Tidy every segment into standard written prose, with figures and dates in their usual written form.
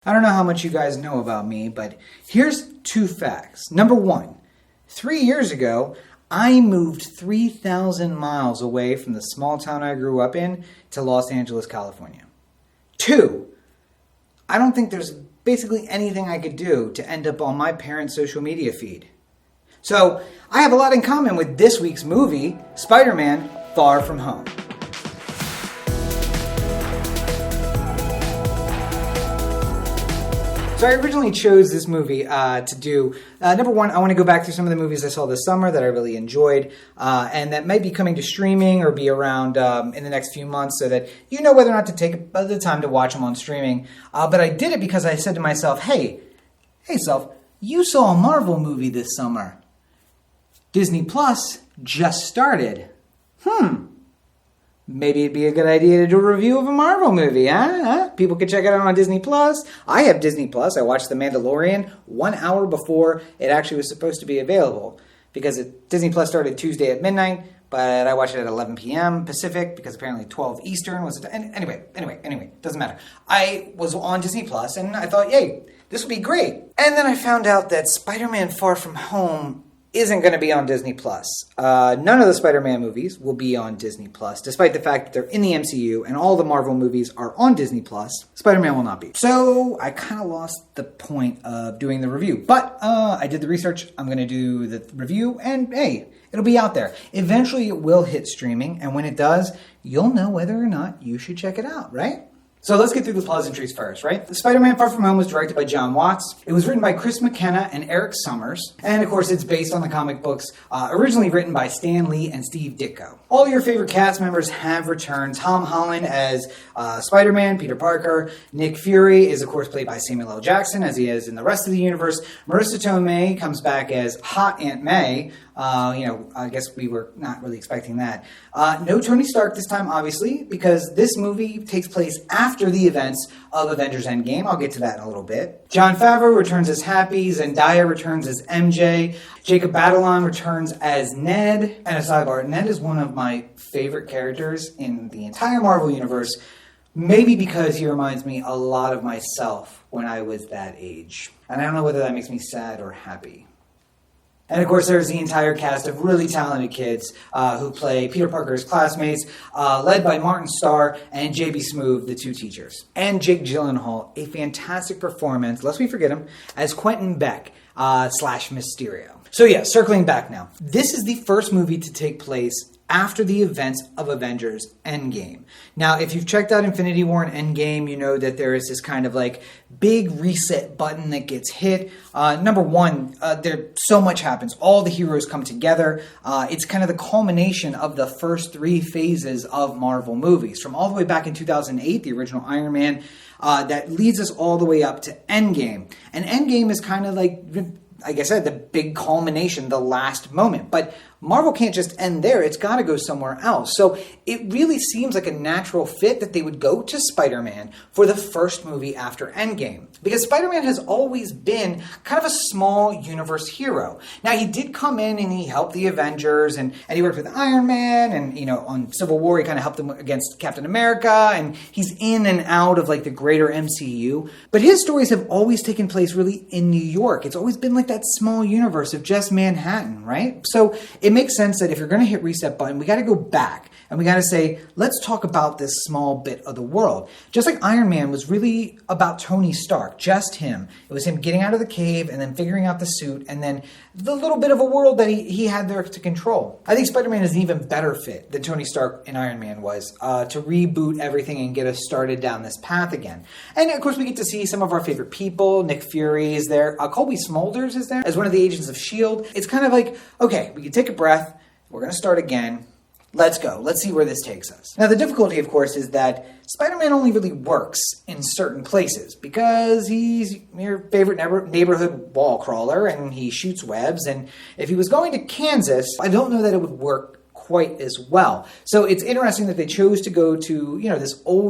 I don't know how much you guys know about me, but here's two facts. Number one, 3 years ago, I moved 3,000 miles away from the small town I grew up in to Los Angeles, California. Two, I don't think there's basically anything I could do to end up on my parents' social media feed. So I have a lot in common with this week's movie, Spider-Man Far From Home. So I originally chose this movie to do, number one, I want to go back through some of the movies I saw this summer that I really enjoyed, and that might be coming to streaming or be around in the next few months so that you know whether or not to take the time to watch them on streaming. But I did it because I said to myself, hey self, you saw a Marvel movie this summer. Disney Plus just started. Maybe it'd be a good idea to do a review of a Marvel movie, huh? People can check it out on Disney Plus. I have Disney Plus. I watched The Mandalorian 1 hour before it actually was supposed to be available because Disney Plus started Tuesday at midnight, but I watched it at 11 p.m. Pacific because apparently 12 Eastern was... Anyway, doesn't matter. I was on Disney Plus and I thought, yay, this would be great. And then I found out that Spider-Man Far From Home isn't going to be on Disney Plus. None of the Spider-Man movies will be on Disney Plus, despite the fact that they're in the MCU and all the Marvel movies are on Disney Plus. Spider-Man will not be. So I kind of lost the point of doing the review, but I did the research. I'm going to do the review, and hey, it'll be out there. Eventually, it will hit streaming, and when it does, you'll know whether or not you should check it out, right? So let's get through the pleasantries first, right? The Spider-Man Far From Home was directed by John Watts. It was written by Chris McKenna and Eric Summers. And of course, it's based on the comic books originally written by Stan Lee and Steve Ditko. All your favorite cast members have returned. Tom Holland as Spider-Man, Peter Parker. Nick Fury is, of course, played by Samuel L. Jackson, as he is in the rest of the universe. Marissa Tomei comes back as Hot Aunt May. I guess we were not really expecting that. No Tony Stark this time, obviously, because this movie takes place after the events of Avengers Endgame. I'll get to that in a little bit. Jon Favreau returns as Happy. Zendaya returns as MJ. Jacob Batalon returns as Ned. And a sidebar, Ned is one of my favorite characters in the entire Marvel Universe, maybe because he reminds me a lot of myself when I was that age. And I don't know whether that makes me sad or happy. And of course, there's the entire cast of really talented kids who play Peter Parker's classmates, led by Martin Starr and J.B. Smoove, the two teachers. And Jake Gyllenhaal, a fantastic performance, lest we forget him, as Quentin Beck / Mysterio. So yeah, circling back now. This is the first movie to take place after the events of Avengers Endgame. Now, if you've checked out Infinity War and Endgame, you know that there is this kind of like big reset button that gets hit. Number one, there so much happens. All the heroes come together. It's kind of the culmination of the first three phases of Marvel movies. From all the way back in 2008, the original Iron Man, that leads us all the way up to Endgame. And Endgame is kind of like I said, the big culmination, the last moment. But Marvel can't just end there. It's got to go somewhere else. So it really seems like a natural fit that they would go to Spider-Man for the first movie after Endgame. Because Spider-Man has always been kind of a small universe hero. Now, he did come in and he helped the Avengers and he worked with Iron Man and, on Civil War, he kind of helped them against Captain America, and he's in and out of like the greater MCU. But his stories have always taken place really in New York. It's always been like that small universe of just Manhattan, right? So it makes sense that if you're going to hit reset button, we got to go back and we got to say, let's talk about this small bit of the world. Just like Iron Man was really about Tony Stark, just him. It was him getting out of the cave and then figuring out the suit and then the little bit of a world that he had there to control. I think Spider-Man is an even better fit than Tony Stark and Iron Man was to reboot everything and get us started down this path again. And of course, we get to see some of our favorite people. Nick Fury is there. Colby Smulders is there as one of the agents of S.H.I.E.L.D. It's kind of like, okay, we can take a breath. We're going to start again. Let's go. Let's see where this takes us. Now, the difficulty, of course, is that Spider-Man only really works in certain places because he's your favorite neighborhood wall crawler and he shoots webs. And if he was going to Kansas, I don't know that it would work quite as well. So it's interesting that they chose to go to,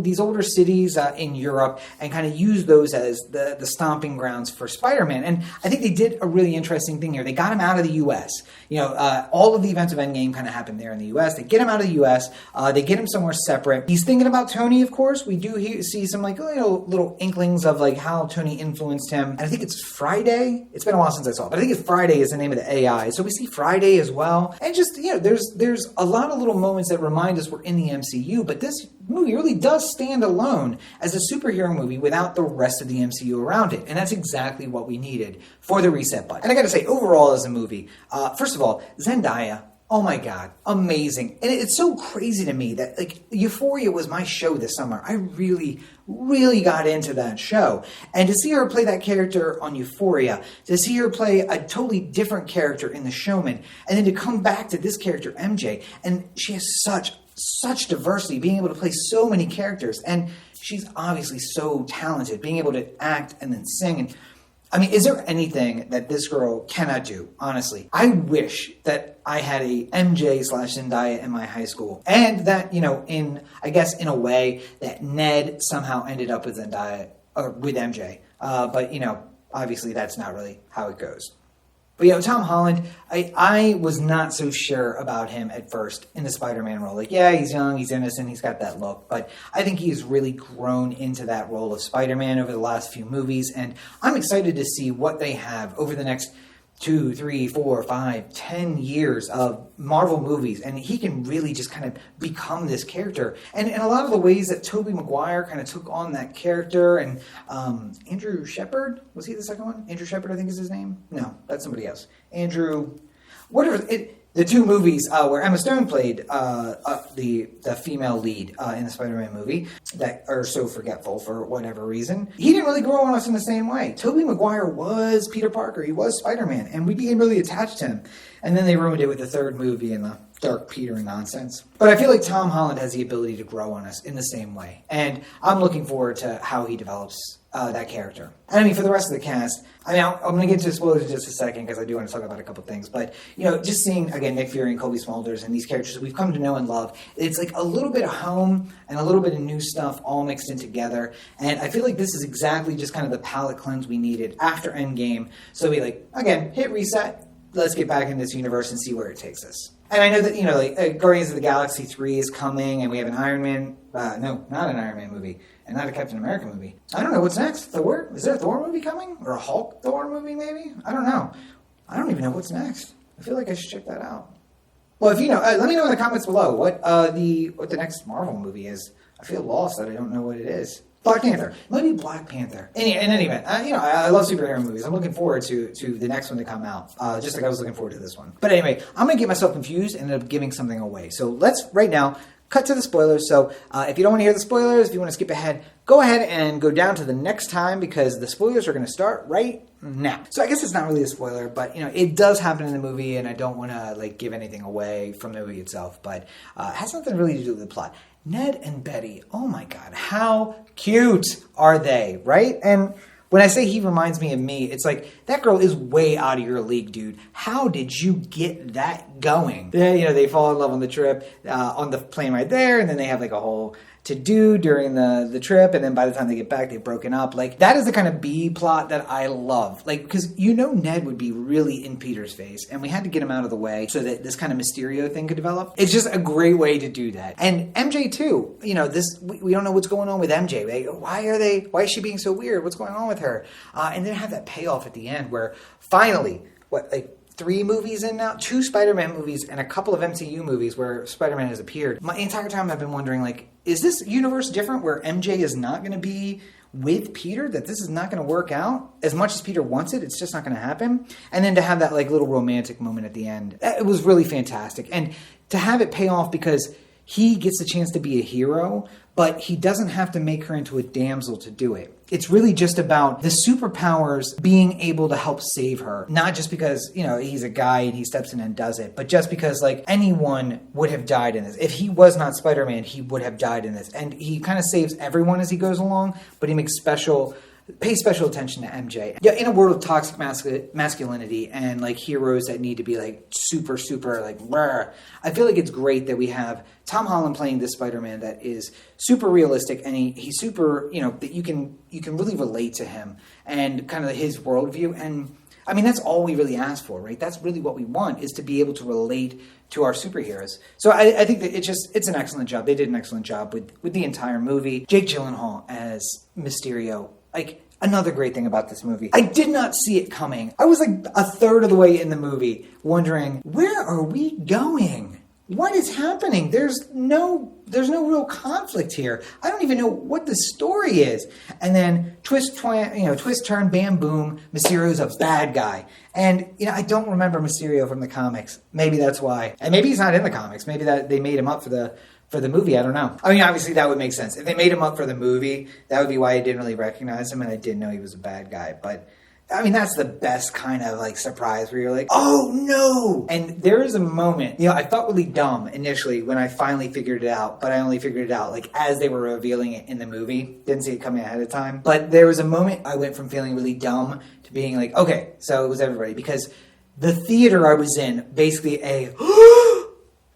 these older cities in Europe and kind of use those as the stomping grounds for Spider-Man. And I think they did a really interesting thing here. They got him out of the U.S. All of the events of Endgame kind of happened there in the U.S. They get him out of the U.S. They get him somewhere separate. He's thinking about Tony, of course. We do see some little inklings of how Tony influenced him. And I think it's Friday. It's been a while since I saw it, but I think it's Friday is the name of the AI. So we see Friday as well. And just, there's a lot of little moments that remind us we're in the MCU, but this movie really does stand alone as a superhero movie without the rest of the MCU around it. And that's exactly what we needed for the reset button. And I gotta say, overall as a movie, first of all, Zendaya, oh my God, amazing. And it's so crazy to me that Euphoria was my show this summer. I really, really got into that show. And to see her play that character on Euphoria, to see her play a totally different character in The Showman, and then to come back to this character, MJ, and she has such diversity, being able to play so many characters. And she's obviously so talented, being able to act and then sing. And I mean, is there anything that this girl cannot do? Honestly, I wish that I had a MJ/Zendaya in my high school, and that in a way that Ned somehow ended up with Zendaya or with MJ. But obviously that's not really how it goes. But Tom Holland, I was not so sure about him at first in the Spider-Man role. He's young, he's innocent, he's got that look. But I think he's really grown into that role of Spider-Man over the last few movies. And I'm excited to see what they have over the next 2, 3, 4, 5, 10 years of Marvel movies, and he can really just kind of become this character. And in a lot of the ways that Tobey Maguire kind of took on that character, and Andrew Shepard, was he the second one? Andrew Shepard, I think is his name? No, that's somebody else. Andrew, whatever. The two movies where Emma Stone played the female lead in the Spider-Man movie that are so forgetful for whatever reason. He didn't really grow on us in the same way. Tobey Maguire was Peter Parker. He was Spider-Man. And we became really attached to him. And then they ruined it with the third movie and the Dark Peter nonsense. But I feel like Tom Holland has the ability to grow on us in the same way. And I'm looking forward to how he develops that character. And I mean, for the rest of the cast, I'm going to get to spoilers in just a second because I do want to talk about a couple things. But, just seeing, again, Nick Fury and Kobe Smulders and these characters that we've come to know and love, it's like a little bit of home and a little bit of new stuff all mixed in together. And I feel like this is exactly just kind of the palate cleanse we needed after Endgame. So we, again, hit reset. Let's get back in this universe and see where it takes us. And I know that, Guardians of the Galaxy 3 is coming, and we have an Iron Man, no, not an Iron Man movie, and not a Captain America movie. I don't know, what's next? Thor? Is there a Thor movie coming? Or a Hulk Thor movie, maybe? I don't know. I don't even know what's next. I feel like I should check that out. Well, if you know, let me know in the comments below what the next Marvel movie is. I feel lost that I don't know what it is. Black Panther. Maybe Black Panther. In any event, I love superhero movies. I'm looking forward to the next one to come out, just like I was looking forward to this one. But anyway, I'm going to get myself confused and end up giving something away. So let's, right now, cut to the spoilers. So if you don't want to hear the spoilers, if you want to skip ahead, go ahead and go down to the next time because the spoilers are going to start right now. So I guess it's not really a spoiler, but it does happen in the movie, and I don't want to give anything away from the movie itself. But it has nothing really to do with the plot. Ned and Betty, oh my God, how cute are they, right? And when I say he reminds me of me, it's like, that girl is way out of your league, dude. How did you get that going? They fall in love on the trip, on the plane right there, and then they have a whole to-do during the trip, and then by the time they get back, they've broken up. That is the kind of B plot that I love. Because Ned would be really in Peter's face, and we had to get him out of the way so that this kind of Mysterio thing could develop. It's just a great way to do that. And MJ too. We don't know what's going on with MJ. Why is she being so weird? What's going on with her? And then have that payoff at the end where finally, 3 movies in now, 2 Spider-Man movies and a couple of MCU movies where Spider-Man has appeared. My entire time I've been wondering, is this universe different where MJ is not going to be with Peter, that this is not going to work out? As much as Peter wants it, it's just not going to happen. And then to have that little romantic moment at the end, it was really fantastic. And to have it pay off because he gets the chance to be a hero, but he doesn't have to make her into a damsel to do it. It's really just about the superpowers being able to help save her. Not just because, he's a guy and he steps in and does it, but just because, anyone would have died in this. If he was not Spider-Man, he would have died in this. And he kind of saves everyone as he goes along, but he makes special pay special attention to MJ. Yeah, in a world of toxic masculinity and like heroes that need to be like super, super like rah, I feel like it's great that we have Tom Holland playing this Spider-Man that is super realistic, and he's super, that you can really relate to him and kind of his worldview. And I mean, that's all we really ask for, right? That's really what we want, is to be able to relate to our superheroes. So I think that it's an excellent job. They did an excellent job with the entire movie. Jake Gyllenhaal as Mysterio, like, another great thing about this movie, I did not see it coming. I was like a third of the way in the movie wondering, where are we going? What is happening? There's no real conflict here. I don't even know what the story is. And then twist, turn, bam, boom, Mysterio's a bad guy. And, I don't remember Mysterio from the comics. Maybe that's why. And maybe he's not in the comics. Maybe that they made him up for the movie. I don't know. I mean, obviously that would make sense. If they made him up for the movie, that would be why I didn't really recognize him and I didn't know he was a bad guy. But I mean, that's the best kind of like surprise where you're like, oh no! And there is a moment, I felt really dumb initially when I finally figured it out, but I only figured it out like as they were revealing it in the movie. Didn't see it coming ahead of time. But there was a moment I went from feeling really dumb to being like, okay, so it was everybody. Because the theater I was in, basically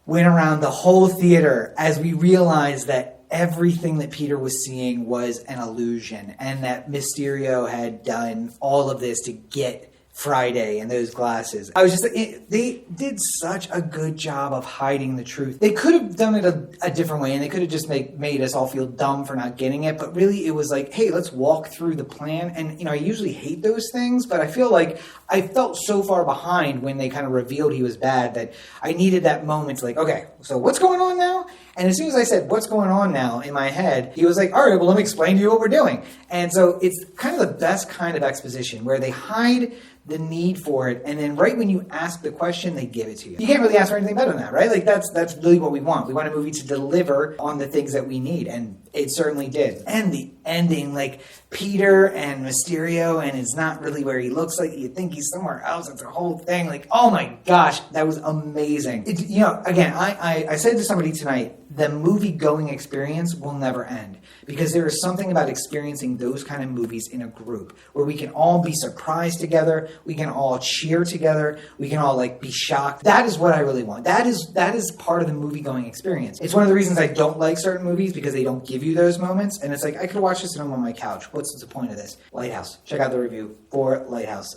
went around the whole theater as we realized that everything that Peter was seeing was an illusion, and that Mysterio had done all of this to get Friday and those glasses. I was just they did such a good job of hiding the truth. They could have done it a different way, and they could have just made us all feel dumb for not getting it, but really it was like, hey, let's walk through the plan. And I usually hate those things, but I feel like I felt so far behind when they kind of revealed he was bad that I needed that moment to like, okay, so what's going on now? And as soon as I said, what's going on now in my head, he was like, all right, well, let me explain to you what we're doing. And so it's kind of the best kind of exposition where they hide the need for it, and then right when you ask the question, they give it to you. You can't really ask for anything better than that, right? Like that's really what we want. We want a movie to deliver on the things that we need, and it certainly did. And the ending, like Peter and Mysterio, and it's not really where he looks like. You think he's somewhere else. It's a whole thing. Like, oh my gosh, that was amazing. Again, I said to somebody tonight, the movie-going experience will never end, because there is something about experiencing those kind of movies in a group where we can all be surprised together, we can all cheer together, we can all like be shocked. That is what I really want. That is part of the movie-going experience. It's one of the reasons I don't like certain movies, because they don't give you those moments, and it's like, I could watch this at home on my couch. What's the point of this? Lighthouse. Check out the review for Lighthouse.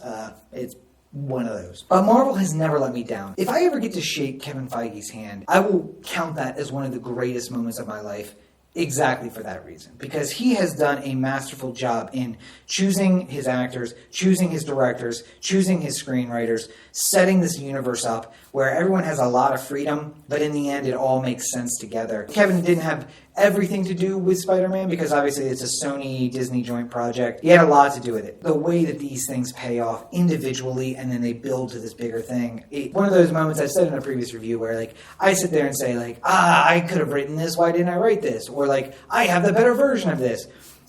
It's one of those. But Marvel has never let me down. If I ever get to shake Kevin Feige's hand, I will count that as one of the greatest moments of my life, exactly for that reason. Because he has done a masterful job in choosing his actors, choosing his directors, choosing his screenwriters, setting this universe up where everyone has a lot of freedom, but in the end it all makes sense together. Kevin didn't have everything to do with Spider-Man, because obviously it's a Sony-Disney joint project. He had a lot to do with it. The way that these things pay off individually and then they build to this bigger thing. One of those moments I've said in a previous review where like I sit there and say like, I could have written this, why didn't I write this? Or like, I have the better version of this.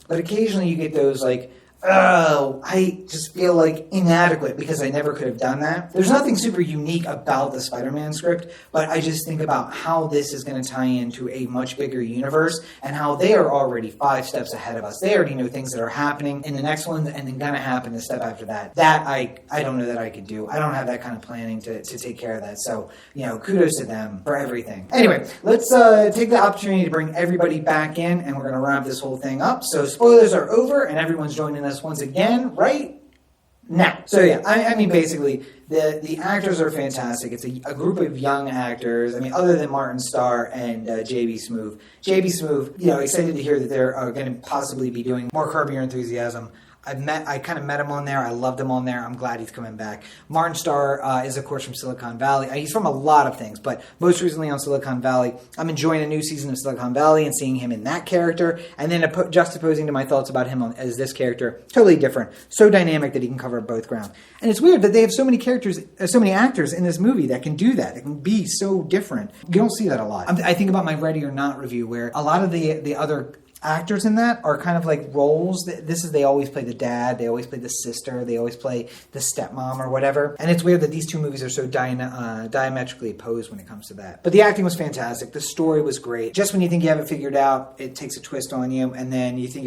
But occasionally you get those like, oh, I just feel like inadequate because I never could have done that. There's nothing super unique about the Spider-Man script, but I just think about how this is going to tie into a much bigger universe and how they are already 5 steps ahead of us. They already know things that are happening in the next one and then going to happen the step after that. That I don't know that I could do. I don't have that kind of planning to take care of that. So, kudos to them for everything. Anyway, let's take the opportunity to bring everybody back in, and we're going to wrap this whole thing up. So spoilers are over and everyone's joining us once again right now. So yeah, I mean basically the actors are fantastic. It's a group of young actors. I mean, other than Martin Starr and J.B. Smoove. J.B. Smoove, excited to hear that they're going to possibly be doing more Curb Your Enthusiasm. I kind of met him on there. I loved him on there. I'm glad he's coming back. Martin Starr is, of course, from Silicon Valley. He's from a lot of things, but most recently on Silicon Valley. I'm enjoying a new season of Silicon Valley and seeing him in that character, and then juxtaposing to my thoughts about him as this character, totally different. So dynamic that he can cover both grounds. And it's weird that they have so many characters, so many actors in this movie that can do that. That can be so different. You don't see that a lot. I think about my Ready or Not review, where a lot of the other actors in that are kind of like roles. They always play the dad, they always play the sister, they always play the stepmom or whatever. And it's weird that these two movies are so diametrically opposed when it comes to that. But the acting was fantastic. The story was great. Just when you think you have it figured out, it takes a twist on you, and then you think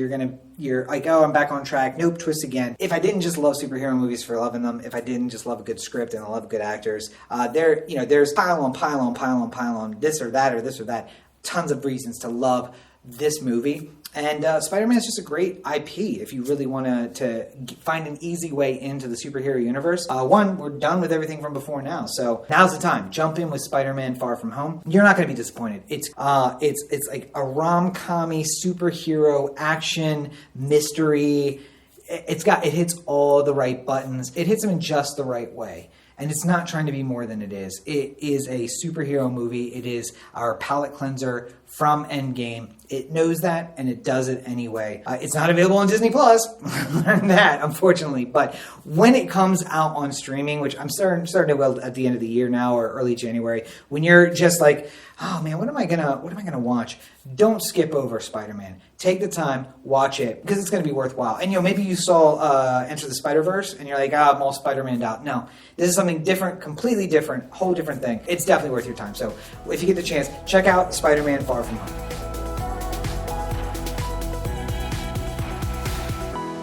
you're like, oh, I'm back on track. Nope, twist again. If I didn't just love superhero movies for loving them, if I didn't just love a good script and I love good actors, there's pile on, this or that or this or that. Tons of reasons to love this movie. And Spider-Man is just a great IP if you really want to find an easy way into the superhero universe. We're done with everything from before now, so now's the time. Jump in with Spider-Man Far From Home. You're not going to be disappointed. It's like a rom-com-y superhero action mystery. It hits all the right buttons. It hits them in just the right way. And it's not trying to be more than it is. It is a superhero movie. It is our palate cleanser from Endgame. It knows that, and it does it anyway. It's not available on Disney Plus. Learned that, unfortunately. But when it comes out on streaming, which I'm starting to at the end of the year now or early January, when you're just like, oh man, what am I gonna watch? Don't skip over Spider-Man. Take the time, watch it, because it's gonna be worthwhile. And maybe you saw Enter the Spider-Verse, and you're like, I'm all Spider-Man'd out. No, this is something different, completely different, whole different thing. It's definitely worth your time. So if you get the chance, check out Spider-Man Far From Home.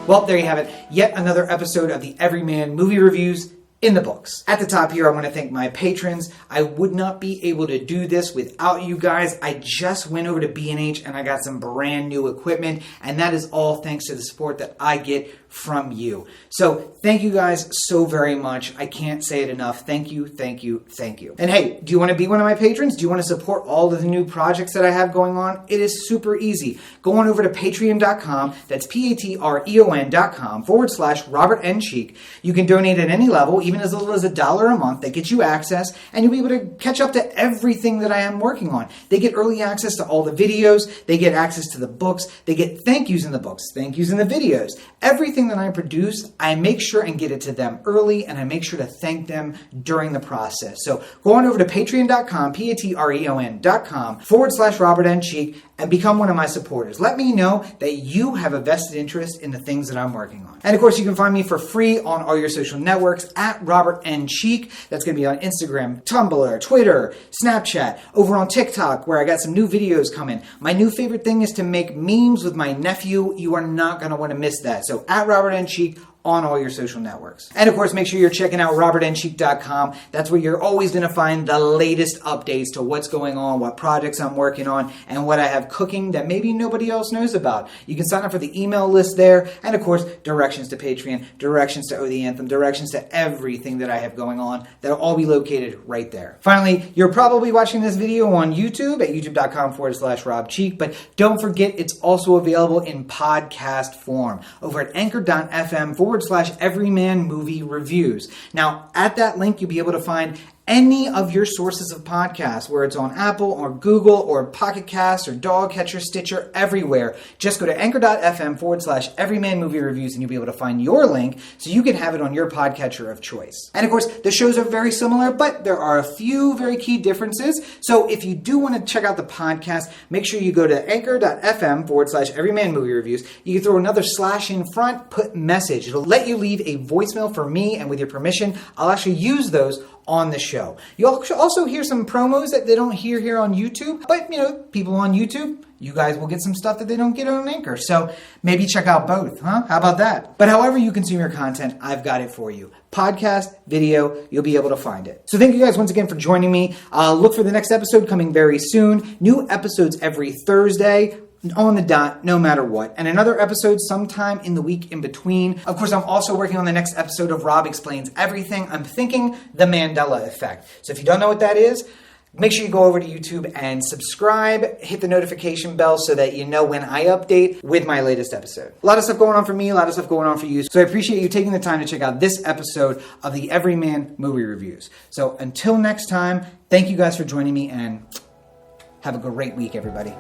Well, there you have it. Yet another episode of the Everyman Movie Reviews in the books. At the top here, I want to thank my patrons. I would not be able to do this without you guys. I just went over to B&H and I got some brand new equipment, and that is all thanks to the support that I get from you. So thank you guys so very much. I can't say it enough. Thank you, thank you, thank you. And hey, do you want to be one of my patrons? Do you want to support all of the new projects that I have going on? It is super easy. Go on over to patreon.com. That's patreon.com/Robert N. Cheek. You can donate at any level, even as little as $1 a month. That gets you access, and you'll be able to catch up to everything that I am working on. They get early access to all the videos. They get access to the books. They get thank yous in the books, thank yous in the videos. Everything that I produce, I make sure and get it to them early, and I make sure to thank them during the process. So go on over to patreon.com, patreon.com/Robert N. Cheek, and become one of my supporters. Let me know that you have a vested interest in the things that I'm working on. And of course, you can find me for free on all your social networks at Robert N. Cheek. That's going to be on Instagram, Tumblr, Twitter, Snapchat, over on TikTok, where I got some new videos coming. My new favorite thing is to make memes with my nephew. You are not going to want to miss that. So at Robert N. Cheek on all your social networks. And of course, make sure you're checking out robertncheek.com. That's where you're always going to find the latest updates to what's going on, what projects I'm working on, and what I have cooking that maybe nobody else knows about. You can sign up for the email list there, and of course, directions to Patreon, directions to Oh the Anthem, directions to everything that I have going on. That'll all be located right there. Finally, you're probably watching this video on YouTube at youtube.com/Rob Cheek, but don't forget it's also available in podcast form over at anchor.fm/Everyman Movie Reviews. Now, at that link, you'll be able to find any of your sources of podcasts, where it's on Apple or Google or Pocket Cast or Dogcatcher, Stitcher, everywhere. Just go to anchor.fm/Everyman Movie Reviews and you'll be able to find your link so you can have it on your podcatcher of choice. And of course, the shows are very similar, but there are a few very key differences. So if you do want to check out the podcast, make sure you go to anchor.fm/Everyman Movie Reviews. You can throw another slash in front, put message. It'll let you leave a voicemail for me, and with your permission, I'll actually use those on the show. You'll also hear some promos that they don't hear here on YouTube, but people on YouTube, you guys will get some stuff that they don't get on Anchor. So maybe check out both, huh? How about that? But however you consume your content, I've got it for you. Podcast, video, you'll be able to find it. So thank you guys once again for joining me. Look for the next episode coming very soon. New episodes every Thursday, on the dot, no matter what. And another episode sometime in the week in between. Of course, I'm also working on the next episode of Rob Explains Everything. I'm thinking the Mandela Effect. So if you don't know what that is, make sure you go over to YouTube and subscribe, hit the notification bell so that you know when I update with my latest episode. A lot of stuff going on for me, a lot of stuff going on for you. So I appreciate you taking the time to check out this episode of the Everyman Movie Reviews. So until next time, thank you guys for joining me, and have a great week, everybody.